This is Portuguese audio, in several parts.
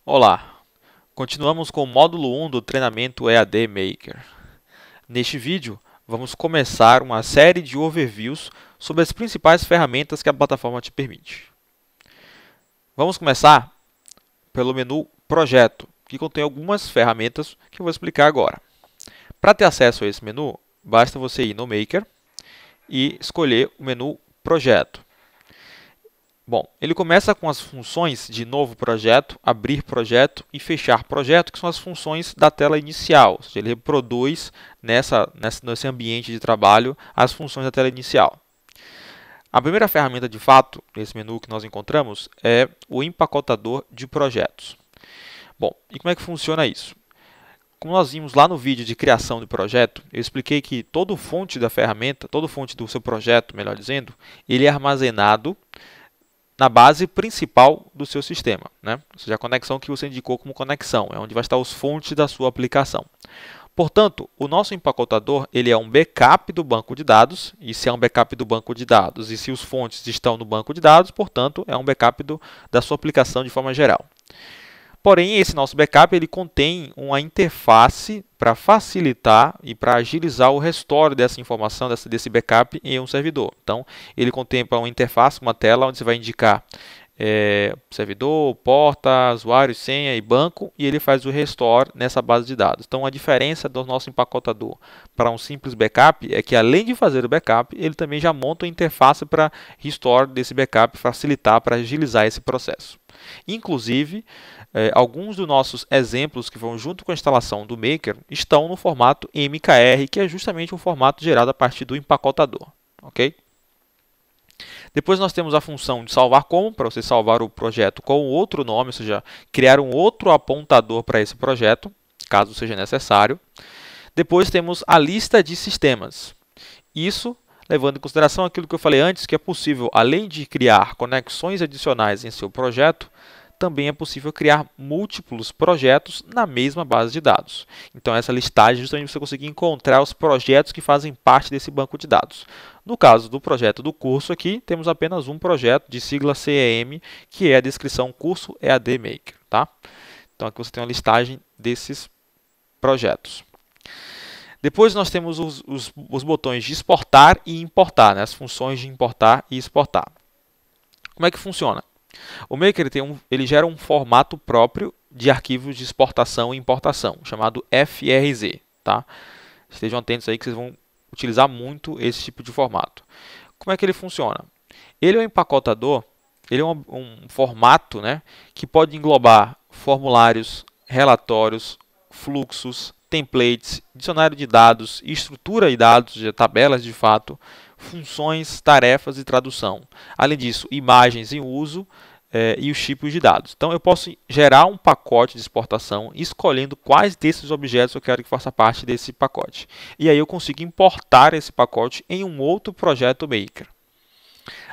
Olá, continuamos com o módulo 1 do treinamento EAD Maker. Neste vídeo, vamos começar uma série de overviews sobre as principais ferramentas que a plataforma te permite. Vamos começar pelo menu Projeto, que contém algumas ferramentas que eu vou explicar agora. Para ter acesso a esse menu, basta você ir no Maker e escolher o menu Projeto. Bom, ele começa com as funções de novo projeto, abrir projeto e fechar projeto, que são as funções da tela inicial. Ou seja, ele reproduz nesse ambiente de trabalho as funções da tela inicial. A primeira ferramenta, de fato, nesse menu que nós encontramos é o empacotador de projetos. Bom, e como é que funciona isso? Como nós vimos lá no vídeo de criação de projeto, eu expliquei que toda fonte da ferramenta, toda fonte do seu projeto, melhor dizendo, ele é armazenado na base principal do seu sistema, né? Ou seja, a conexão que você indicou como conexão, é onde vai estar as fontes da sua aplicação. Portanto, o nosso empacotador ele é um backup do banco de dados, e se é um backup do banco de dados, e se os fontes estão no banco de dados, portanto, é um backup da sua aplicação de forma geral. Porém, esse nosso backup ele contém uma interface para facilitar e para agilizar o restore dessa informação, desse backup em um servidor. Então, ele contempla uma interface, uma tela onde você vai indicar servidor, porta, usuário, senha e banco, e ele faz o restore nessa base de dados. Então, a diferença do nosso empacotador para um simples backup é que, além de fazer o backup, ele também já monta a interface para restore desse backup, facilitar, para agilizar esse processo. Inclusive, alguns dos nossos exemplos que vão junto com a instalação do Maker estão no formato MKR, que é justamente um formato gerado a partir do empacotador. Okay? Depois nós temos a função de salvar como, para você salvar o projeto com outro nome, ou seja, criar um outro apontador para esse projeto, caso seja necessário. Depois temos a lista de sistemas. Isso levando em consideração aquilo que eu falei antes, que é possível, além de criar conexões adicionais em seu projeto, também é possível criar múltiplos projetos na mesma base de dados. Então, essa listagem é justamente você conseguir encontrar os projetos que fazem parte desse banco de dados. No caso do projeto do curso aqui, temos apenas um projeto de sigla CEM, que é a descrição Curso EAD Maker. Tá? Então, aqui você tem uma listagem desses projetos. Depois nós temos os botões de exportar e importar, né? As funções de importar e exportar. Como é que funciona? O Maker ele gera um formato próprio de arquivos de exportação e importação, chamado FRZ. Tá? Estejam atentos aí que vocês vão utilizar muito esse tipo de formato. Como é que ele funciona? Ele é um empacotador, ele é um formato, né, que pode englobar formulários, relatórios, fluxos, templates, dicionário de dados, estrutura de dados, tabelas de fato, funções, tarefas e tradução. Além disso, imagens em uso e os tipos de dados. Então, eu posso gerar um pacote de exportação escolhendo quais desses objetos eu quero que faça parte desse pacote. E aí eu consigo importar esse pacote em um outro projeto Maker.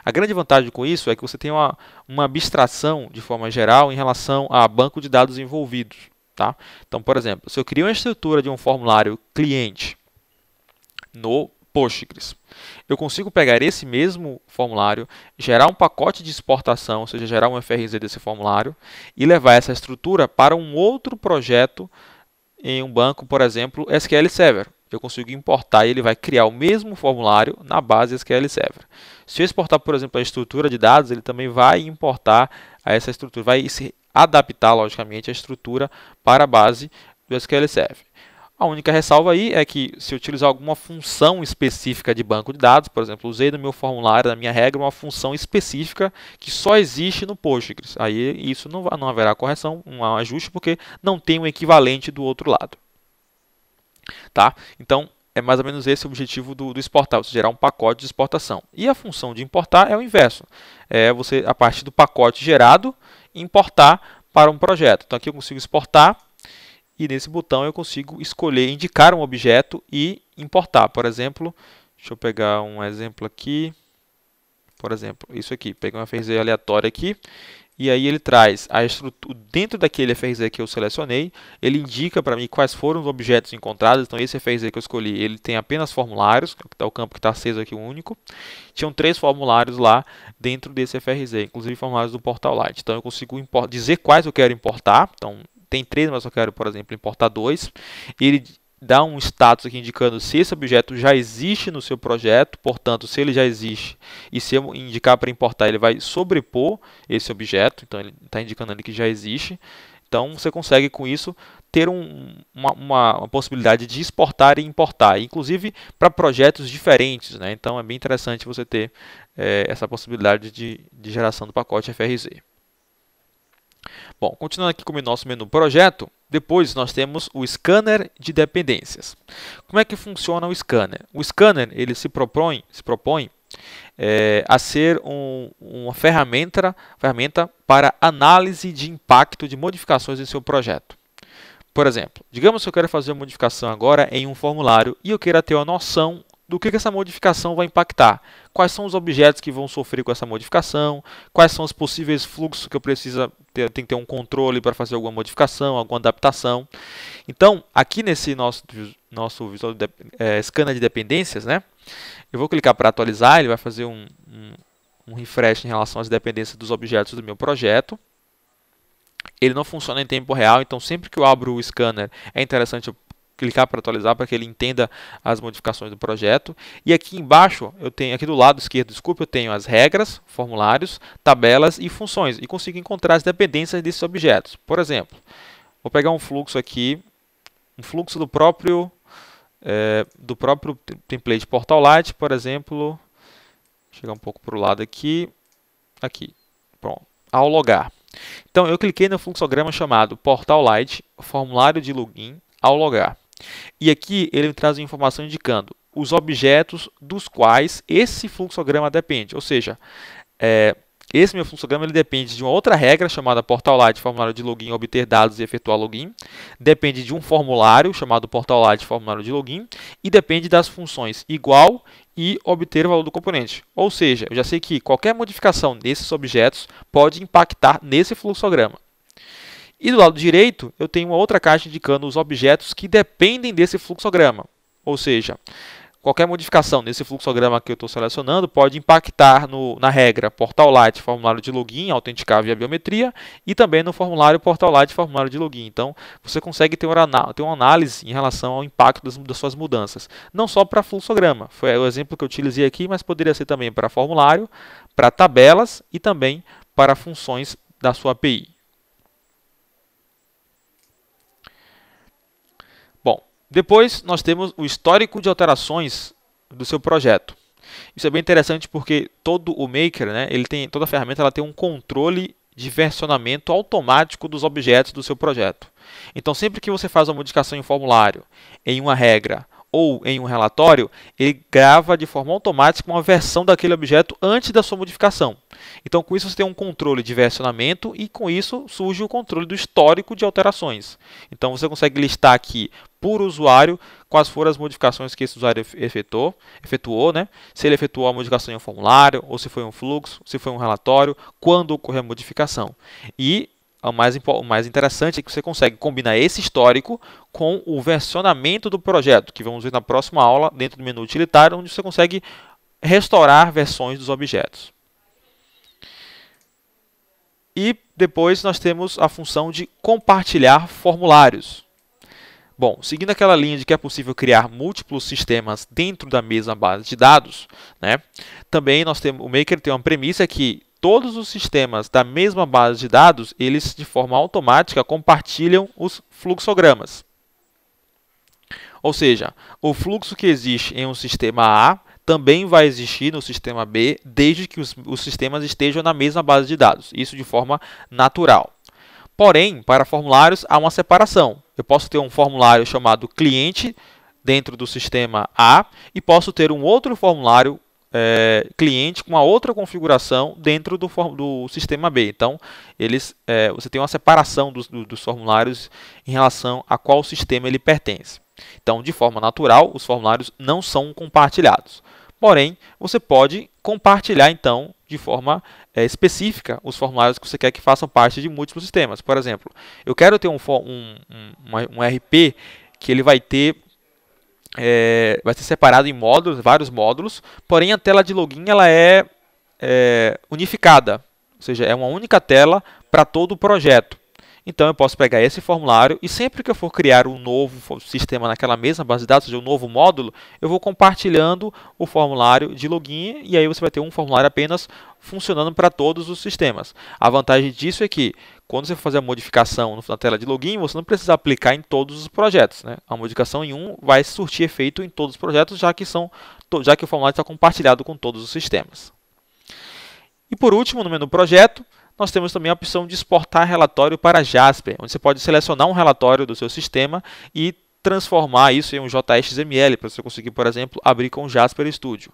A grande vantagem com isso é que você tem uma abstração, de forma geral, em relação a banco de dados envolvidos. Tá? Então, por exemplo, se eu crio uma estrutura de um formulário cliente no Postgres, eu consigo pegar esse mesmo formulário, gerar um pacote de exportação, ou seja, gerar um FRZ desse formulário, e levar essa estrutura para um outro projeto em um banco, por exemplo, SQL Server. Eu consigo importar e ele vai criar o mesmo formulário na base SQL Server. Se eu exportar, por exemplo, a estrutura de dados, ele também vai importar a essa estrutura, vai se adaptar, logicamente, a estrutura para a base do SQL Server. A única ressalva aí é que se eu utilizar alguma função específica de banco de dados, por exemplo, usei no meu formulário, na minha regra, uma função específica que só existe no Postgres. Aí isso não haverá correção, um ajuste, porque não tem um equivalente do outro lado. Tá? Então, é mais ou menos esse o objetivo do exportar, você gerar um pacote de exportação. E a função de importar é o inverso. É você, a partir do pacote gerado, importar para um projeto. Então, aqui eu consigo exportar. E nesse botão eu consigo escolher, indicar um objeto e importar. Por exemplo, deixa eu pegar um exemplo aqui. Por exemplo, isso aqui. Peguei uma FRZ aleatória aqui e aí ele traz a estrutura dentro daquele FRZ que eu selecionei, ele indica para mim quais foram os objetos encontrados. Então esse FRZ que eu escolhi, ele tem apenas formulários, que é o campo que está aceso aqui, o único. Tinham 3 formulários lá dentro desse FRZ, inclusive formulários do Portal Lite. Então eu consigo dizer quais eu quero importar. Então tem 3, mas eu quero, por exemplo, importar 2. Ele dá um status aqui indicando se esse objeto já existe no seu projeto, portanto, se ele já existe e se eu indicar para importar, ele vai sobrepor esse objeto, então ele está indicando ali que já existe. Então você consegue com isso ter uma possibilidade de exportar e importar, inclusive para projetos diferentes, né? Então é bem interessante você ter essa possibilidade de geração do pacote FRZ. Bom, continuando aqui com o nosso menu projeto, depois nós temos o scanner de dependências. Como é que funciona o scanner? O scanner ele se propõe a ser uma ferramenta para análise de impacto de modificações em seu projeto. Por exemplo, digamos que eu quero fazer uma modificação agora em um formulário e eu queira ter uma noção do que essa modificação vai impactar. Quais são os objetos que vão sofrer com essa modificação, quais são os possíveis fluxos que eu preciso ter, tem que ter um controle para fazer alguma modificação, alguma adaptação. Então, aqui nesse nosso visual scanner de dependências, né, eu vou clicar para atualizar, ele vai fazer um refresh em relação às dependências dos objetos do meu projeto. Ele não funciona em tempo real, então sempre que eu abro o scanner é interessante eu clicar para atualizar para que ele entenda as modificações do projeto. E aqui embaixo, eu tenho aqui do lado esquerdo, desculpe, eu tenho as regras, formulários, tabelas e funções e consigo encontrar as dependências desses objetos. Por exemplo, vou pegar um fluxo aqui, um fluxo do próprio template Portal Lite, por exemplo, chegar um pouco para o lado aqui, pronto, ao logar. Então eu cliquei no fluxograma chamado Portal Lite, formulário de login, ao logar. E aqui ele me traz uma informação indicando os objetos dos quais esse fluxograma depende. Ou seja, esse meu fluxograma ele depende de uma outra regra chamada Portal Lite, formulário de login, obter dados e efetuar login. Depende de um formulário chamado Portal Lite, formulário de login. E depende das funções igual e obter o valor do componente. Ou seja, eu já sei que qualquer modificação desses objetos pode impactar nesse fluxograma. E do lado direito, eu tenho uma outra caixa indicando os objetos que dependem desse fluxograma. Ou seja, qualquer modificação nesse fluxograma que eu estou selecionando pode impactar na regra Portal Lite, formulário de login, autenticar via biometria, e também no formulário Portal Lite, formulário de login. Então, você consegue ter uma análise em relação ao impacto das suas mudanças. Não só para fluxograma, foi o exemplo que eu utilizei aqui, mas poderia ser também para formulário, para tabelas e também para funções da sua API. Depois nós temos o histórico de alterações do seu projeto. Isso é bem interessante porque todo o Maker, né, toda a ferramenta ela tem um controle de versionamento automático dos objetos do seu projeto. Então sempre que você faz uma modificação em um formulário, em uma regra ou em um relatório, ele grava de forma automática uma versão daquele objeto antes da sua modificação. Então, com isso, você tem um controle de versionamento e, com isso, surge o controle do histórico de alterações. Então, você consegue listar aqui, por usuário, quais foram as modificações que esse usuário efetuou, né? Se ele efetuou a modificação em um formulário, ou se foi um fluxo, se foi um relatório, quando ocorreu a modificação. E o mais interessante é que você consegue combinar esse histórico com o versionamento do projeto, que vamos ver na próxima aula, dentro do menu utilitário, onde você consegue restaurar versões dos objetos. E depois nós temos a função de compartilhar formulários. Bom, seguindo aquela linha de que é possível criar múltiplos sistemas dentro da mesma base de dados, né, também o Maker tem uma premissa que todos os sistemas da mesma base de dados, eles de forma automática compartilham os fluxogramas. Ou seja, o fluxo que existe em um sistema A também vai existir no sistema B, desde que os sistemas estejam na mesma base de dados. Isso de forma natural. Porém, para formulários há uma separação. Eu posso ter um formulário chamado cliente dentro do sistema A e posso ter um outro formulário cliente com uma outra configuração dentro do sistema B. Então, você tem uma separação dos formulários em relação a qual sistema ele pertence. Então, de forma natural, os formulários não são compartilhados. Porém, você pode compartilhar, então, de forma específica os formulários que você quer que façam parte de múltiplos sistemas. Por exemplo, eu quero ter um RP que ele vai ser separado em módulos, vários módulos, porém a tela de login ela é unificada, ou seja, é uma única tela para todo o projeto. Então eu posso pegar esse formulário e sempre que eu for criar um novo sistema naquela mesma base de dados, ou seja, um novo módulo, eu vou compartilhando o formulário de login e aí você vai ter um formulário apenas funcionando para todos os sistemas. A vantagem disso é que quando você for fazer a modificação na tela de login, você não precisa aplicar em todos os projetos, né? A modificação em um vai surtir efeito em todos os projetos, já que o formulário está compartilhado com todos os sistemas. E por último, no menu projeto, nós temos também a opção de exportar relatório para Jasper, onde você pode selecionar um relatório do seu sistema e transformar isso em um JXML, para você conseguir, por exemplo, abrir com o Jasper Studio.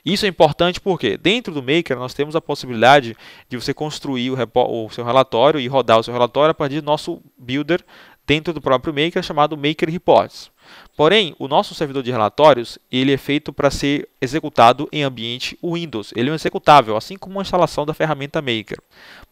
Isso é importante porque dentro do Maker nós temos a possibilidade de você construir o seu relatório e rodar o seu relatório a partir do nosso builder dentro do próprio Maker chamado Maker Reports. Porém, o nosso servidor de relatórios ele é feito para ser executado em ambiente Windows. Ele é um executável, assim como a instalação da ferramenta Maker.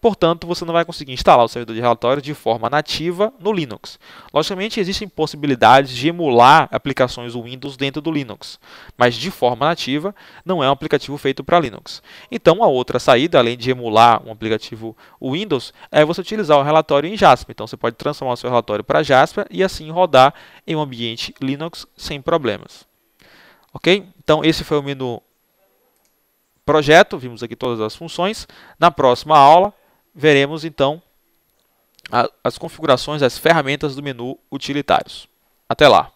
Portanto, você não vai conseguir instalar o servidor de relatórios de forma nativa no Linux. Logicamente, existem possibilidades de emular aplicações Windows dentro do Linux, mas de forma nativa não é um aplicativo feito para Linux. Então, a outra saída, além de emular um aplicativo Windows, é você utilizar o relatório em Jasper. Então, você pode transformar o seu relatório para Jasper e assim rodar em um ambiente Linux sem problemas. Ok? Então, esse foi o menu projeto. Vimos aqui todas as funções. Na próxima aula, veremos então as configurações das ferramentas do menu utilitários. Até lá!